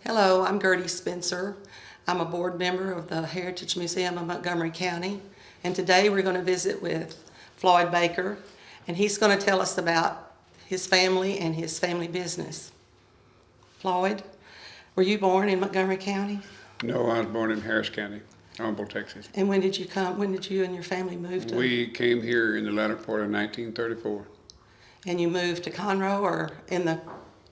Hello, I'm Gertie Spencer. I'm a board member of the Heritage Museum of Montgomery County, and today we're going to visit with Floyd Baker, and he's going to tell us about his family and his family business. Floyd, were you born in Montgomery County? No, I was born in Harris County, Humboldt, Texas. And when did you come? When did you and your family move to? We came here in the latter part of 1934. And you moved to Conroe or in the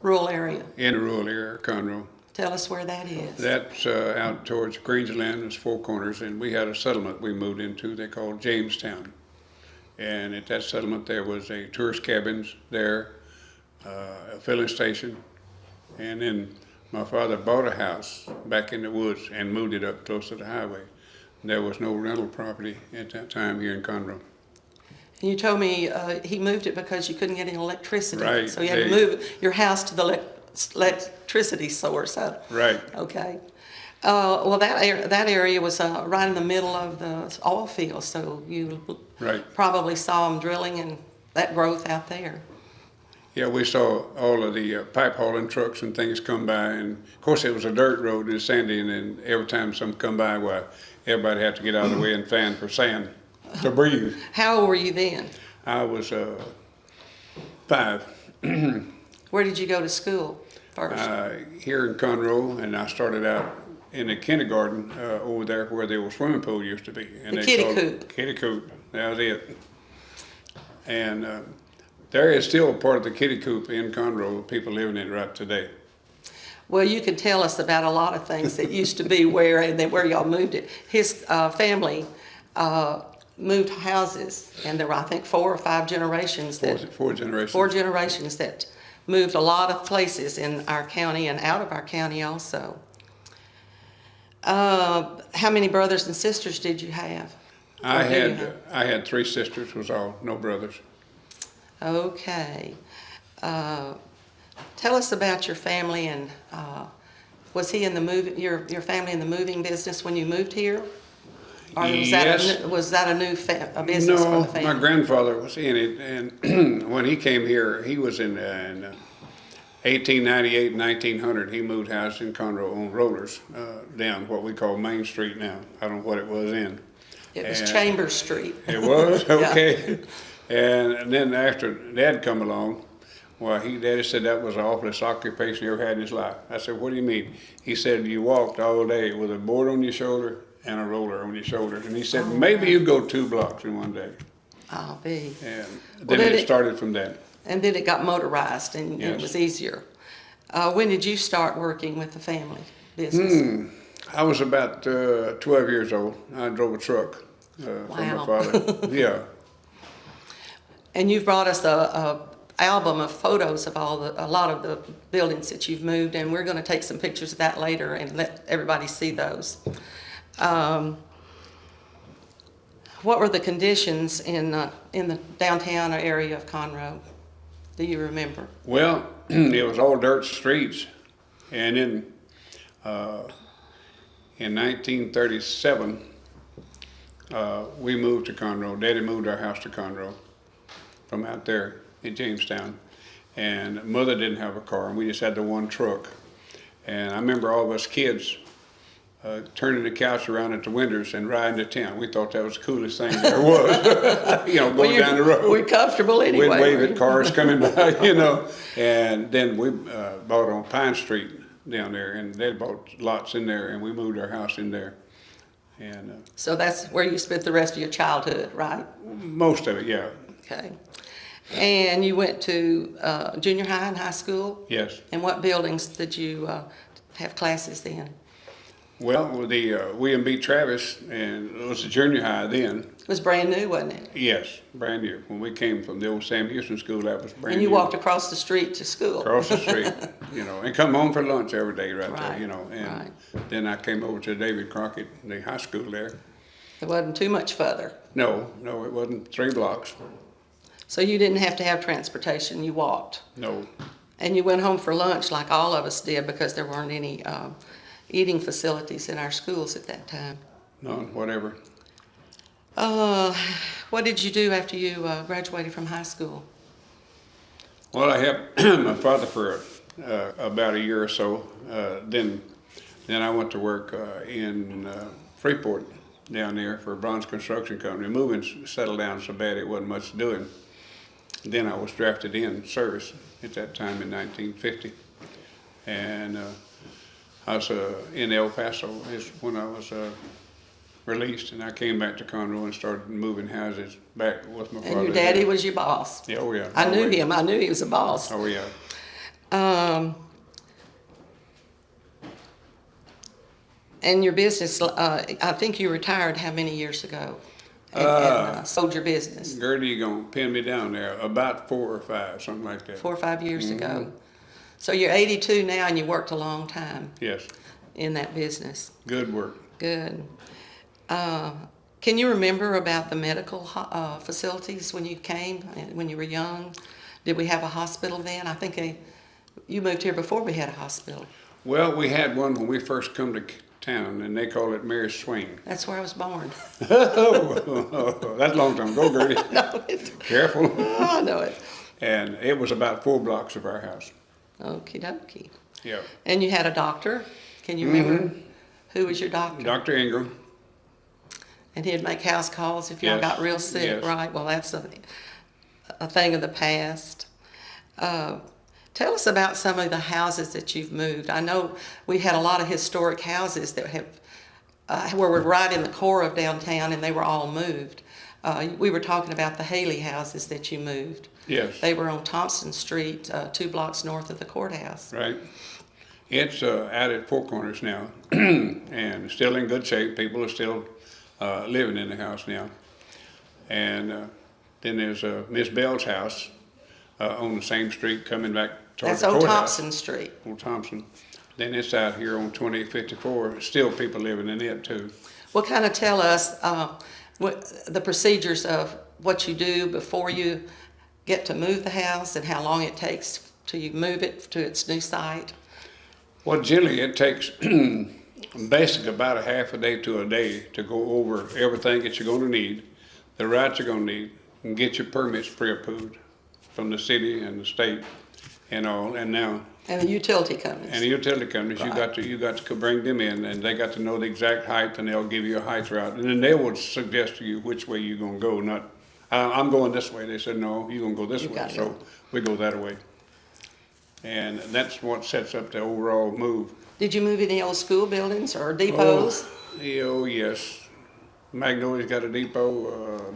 rural area? In the rural area, Conroe. Tell us where that is. That's out towards Grangeland. It's Four Corners, and we had a settlement we moved into. They called Jamestown, and at that settlement there was a tourist cabins there, a filling station, and then my father bought a house back in the woods and moved it up close to the highway. There was no rental property at that time here in Conroe. And you told me he moved it because you couldn't get any electricity. Right. So you had to move your house to the electricity source. Right. Okay. Well, that area was right in the middle of the oil fields, so you probably saw them drilling and that growth out there. Yeah, we saw all of the pipe hauling trucks and things come by, and of course it was a dirt road, it's sandy, and then every time some come by, well, everybody had to get out of the way and fan for sand to breathe. How old were you then? I was 5. Where did you go to school first? Here in Conroe, and I started out in the kindergarten over there where the old swimming pool used to be. And the kiddie coop. Kiddie coop, that was it. And there is still part of the kiddie coop in Conroe, people living in it right today. Well, you can tell us about a lot of things that used to be where and then where y'all moved it. His family moved houses, and there were, I think, 4 or 5 generations. Four generations. 4 generations that moved a lot of places in our county and out of our county also. How many brothers and sisters did you have? I had 3 sisters, was all, no brothers. Okay. Tell us about your family, and was he in the your family in the moving business when you moved here? Or Yes. Was that a new business for the family? No, my grandfather was in it, and when he came here, he was in 1898 and 1900. He moved houses in Conroe on rollers down what we call Main Street now. I don't know what it was in. It was Chambers Street. It was? Okay. And then after Dad come along, well, Daddy said that was the awfulest occupation he ever had in his life. I said, what do you mean? He said, you walked all day with a board on your shoulder and a roller on your shoulder. And he said, maybe you go 2 blocks in one day. I'll be. And then it started from that. And then it got motorized, and it was easier. When did you start working with the family business? I was about 12 years old. I drove a truck for my father. Yeah. And you've brought us a album of photos of a lot of the buildings that you've moved, and we're going to take some pictures of that later and let everybody see those. What were the conditions in the downtown area of Conroe? Do you remember? Well, it was all dirt streets, and in 1937 we moved to Conroe. Daddy moved our house to Conroe from out there in Jamestown, and Mother didn't have a car, and we just had the one truck. And I remember all of us kids turning the couch around at the windows and riding to town. We thought that was the coolest thing there was. You know, going down the road. We're comfortable anyway. We'd wave at cars coming by, you know. And then we bought on Pine Street down there, and they bought lots in there, and we moved our house in there. And so that's where you spent the rest of your childhood, right? Most of it, yeah. Okay. And you went to junior high and high school? Yes. And what buildings did you have classes in? Well, the William B. Travis, and it was a junior high then. It was brand new, wasn't it? Yes, brand new. When we came from the old Sam Houston School, that was brand new. And you walked across the street to school. Across the street, you know, and come home for lunch every day right there, you know. And then I came over to David Crockett, the high school there. It wasn't too much further. No, it wasn't 3 blocks. So you didn't have to have transportation, you walked? No. And you went home for lunch like all of us did because there weren't any eating facilities in our schools at that time? None, whatever. What did you do after you graduated from high school? Well, I helped my father for about a year or so. Then I went to work in Freeport down there for a bronze construction company. Moving settled down so bad it wasn't much doing. Then I was drafted in service at that time in 1950, and I was in El Paso is when I was released, and I came back to Conroe and started moving houses back with my father. And your daddy was your boss. Yeah, oh yeah. I knew him. I knew he was a boss. Oh yeah. And your business, I think you retired how many years ago? And sold your business? Gertie, you gonna pin me down there. About 4 or 5, something like that. 4 or 5 years ago. So you're 82 now, and you worked a long time. Yes. In that business. Good work. Good. Can you remember about the medical facilities when you came, when you were young? Did we have a hospital then? I think you moved here before we had a hospital. Well, we had one when we first come to town, and they call it Mary Swain. That's where I was born. Oh, that's a long time ago, Gertie. Careful. Oh, I know it. And it was about 4 blocks of our house. Okie dokie. Yeah. And you had a doctor. Can you remember who was your doctor? Dr. Ingram. And he'd make house calls if y'all got real sick, yes. right? Well, that's a thing of the past. Tell us about some of the houses that you've moved. I know we had a lot of historic houses that have where we're right in the core of downtown, and they were all moved. We were talking about the Haley houses that you moved. Yes. They were on Thompson Street, 2 blocks north of the courthouse. Right. It's out at Four Corners now, and still in good shape. People are still living in the house now. And then there's Miss Bell's house on the same street coming back towards the That's courthouse. Old Thompson Street. Old Thompson. Then it's out here on 2854. Still people living in it too. Well, kind of tell us the procedures of what you do before you get to move the house and how long it takes till you move it to its new site. Well, generally it takes basically about a half a day to a day to go over everything that you're going to need, the rights you're going to need, and get your permits pre-approved from the city and the state and all. And now. And the utility companies. And the utility companies, Right. you got to bring them in, and they got to know the exact height, and they'll give you a height route, and then they will suggest to you which way you're going to go. Not, I'm going this way. They said no, you're going to go this way, so go. we go that way. And that's what sets up the overall move. Did you move any old school buildings or depots? Oh yes, Magnolia's got a depot.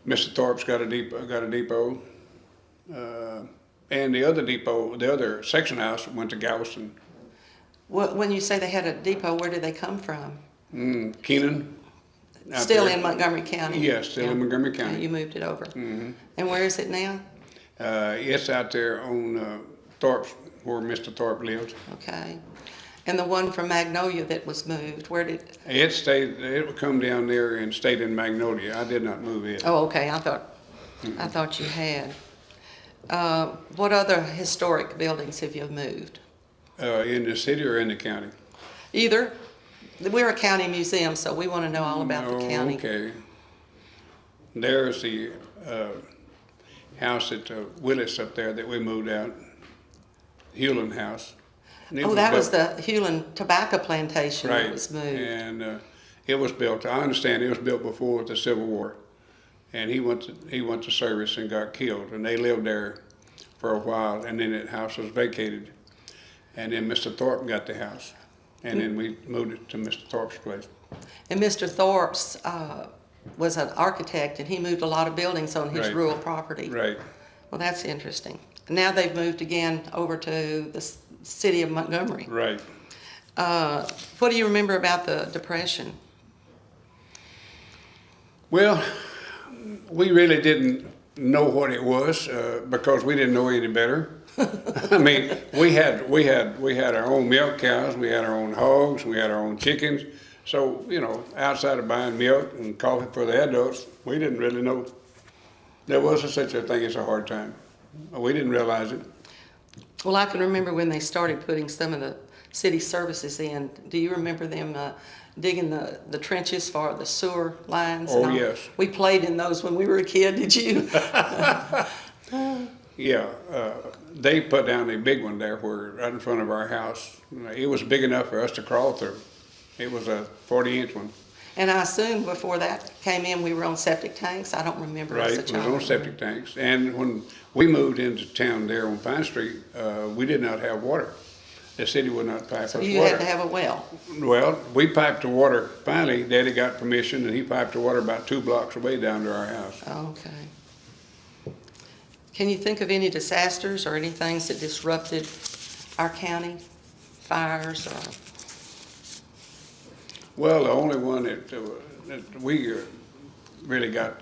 Mr. Thorpe's got a depot. And the other depot, the other section house went to Galveston. When you say they had a depot, where did they come from? Keenan. Still there. in Montgomery County? Yes, still in Montgomery County. Yeah, you moved it over. And where is it now? It's out there on Thorpe's, where Mr. Thorpe lived. Okay. And the one from Magnolia that was moved, where did? It would come down there and stayed in Magnolia. I did not move it. Oh, okay. I thought you had. What other historic buildings have you moved? In the city or in the county? Either. We're a county museum, so we want to know all about the county. Okay. There's the house at Willis up there that we moved out, Hewlin House. Oh, that was the Hewlin tobacco plantation right. that was moved. And it was built, I understand it was built before the Civil War. And he went to service and got killed, and they lived there for a while, and then that house was vacated. And then Mr. Thorpe got the house, and then we moved it to Mr. Thorpe's place. And Mr. Thorpe's was an architect, and he moved a lot of buildings on his Right. rural property. Right. Well, that's interesting. Now they've moved again over to the city of Montgomery. Right. What do you remember about the Depression? Well, we really didn't know what it was because we didn't know any better. I mean, we had our own milk cows, we had our own hogs, we had our own chickens. So, you know, outside of buying milk and coffee for the adults, we didn't really know there was such a thing as a hard time. We didn't realize it. Well, I can remember when they started putting some of the city services in. Do you remember them digging the trenches for the sewer lines? Oh, yes. We played in those when we were a kid, did you? Yeah, they put down a big one there where, right in front of our house. It was big enough for us to crawl through. It was a 40-inch one. And I assume before that came in, we were on septic tanks. I don't remember as a Right, it child. was on septic tanks. And when we moved into town there on Pine Street, we did not have water. The city would not pipe us So water. you had to have a well. Well, we piped the water. Finally, Daddy got permission, and he piped the water about 2 blocks away down to our house. Okay. Can you think of any disasters or any things that disrupted our county? Fires or? Well, the only one that we really got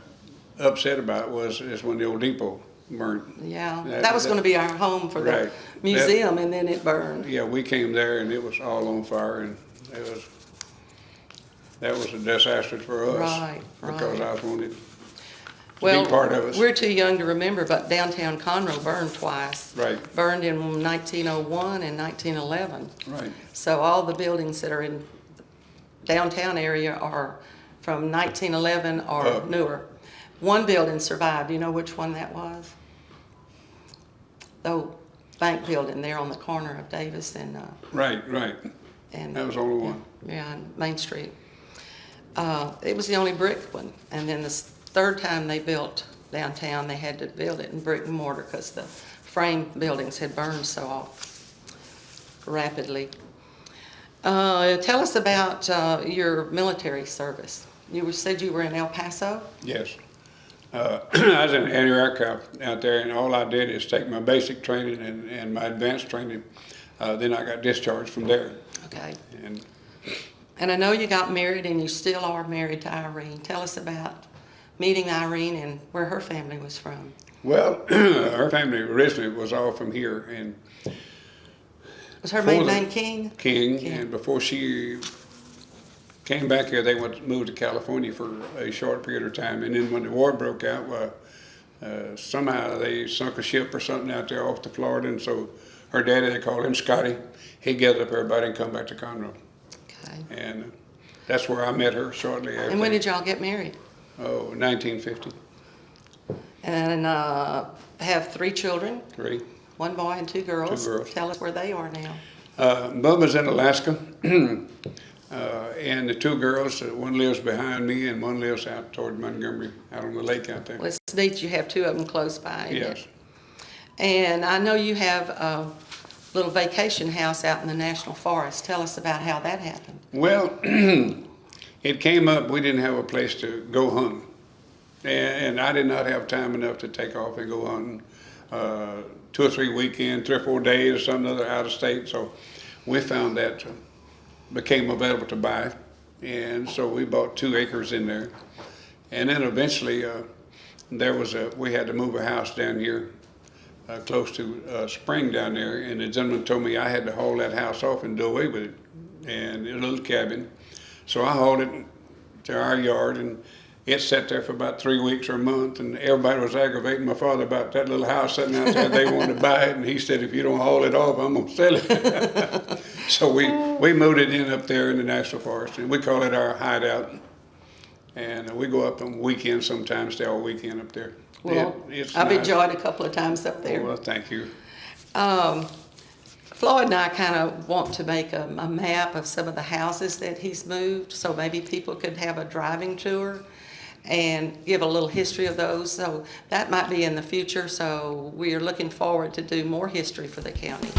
upset about is when the old depot burned. Yeah, that was going to be our home for the Right. museum, and then it burned. Yeah, we came there and it was all on fire, and that was a disaster for us. Right, Because right. I wanted to Well, be part of us. we're too young to remember, but downtown Conroe burned twice. Right, Burned in 1901 and 1911. right. So all the buildings that are in the downtown area are from 1911 or newer. One building survived. Do you know which one that was? The old bank building there on the corner of Davis and Right. That was the only one. Yeah, on Main Street. It was the only brick one. And then the third time they built downtown, they had to build it in brick and mortar because the frame buildings had burned so rapidly. Tell us about your military service. You said you were in El Paso? Yes. I was in anti-aircraft out there, and all I did is take my basic training and my advanced training. Then I got discharged from there. Okay. And I know you got married and you still are married to Irene. Tell us about meeting Irene and where her family was from. well, her family originally was all from here, and Was her maiden name King? King, and before she came back here, they moved to California for a short period of time, and then when the war broke out, somehow they sunk a ship or something out there off to Florida, and so her daddy, they called him Scotty, he gathered up everybody and come back to Conroe. Okay. And that's where I met her shortly after. And when did y'all get married? Oh, 1950. And have 3 children, 3. 1 boy and 2 girls. 2 girls. Tell us where they are now. Bubba's in Alaska, and the 2 girls, one lives behind me and one lives out toward Montgomery, out on the lake out there. Well, it's neat you have 2 of them close by. Isn't it? Yes. And I know you have a little vacation house out in the National Forest. Tell us about how that happened. Well, it came up, we didn't have a place to go hunting. And I did not have time enough to take off and go hunting. 2 or 3 weekends, 3 or 4 days or something other out of state. So we found that became available to buy. And so we bought 2 acres in there. And then eventually we had to move a house down here close to a spring down there. And the gentleman told me I had to haul that house off and do away with it. And it was a little cabin. So I hauled it to our yard, and it sat there for about 3 weeks or a month, and everybody was aggravating my father about that little house sitting out there. They wanted to buy it, and he said, if you don't haul it off, I'm going to sell it. So we moved it in up there in the National Forest, and we call it our hideout. And we go up on weekends sometimes, stay all weekend up there. Well, It's I've nice. enjoyed a couple of times up there. Well, thank you. Floyd and I kind of want to make a map of some of the houses that he's moved, so maybe people could have a driving tour and give a little history of those. So that might be in the future, so we are looking forward to do more history for the county.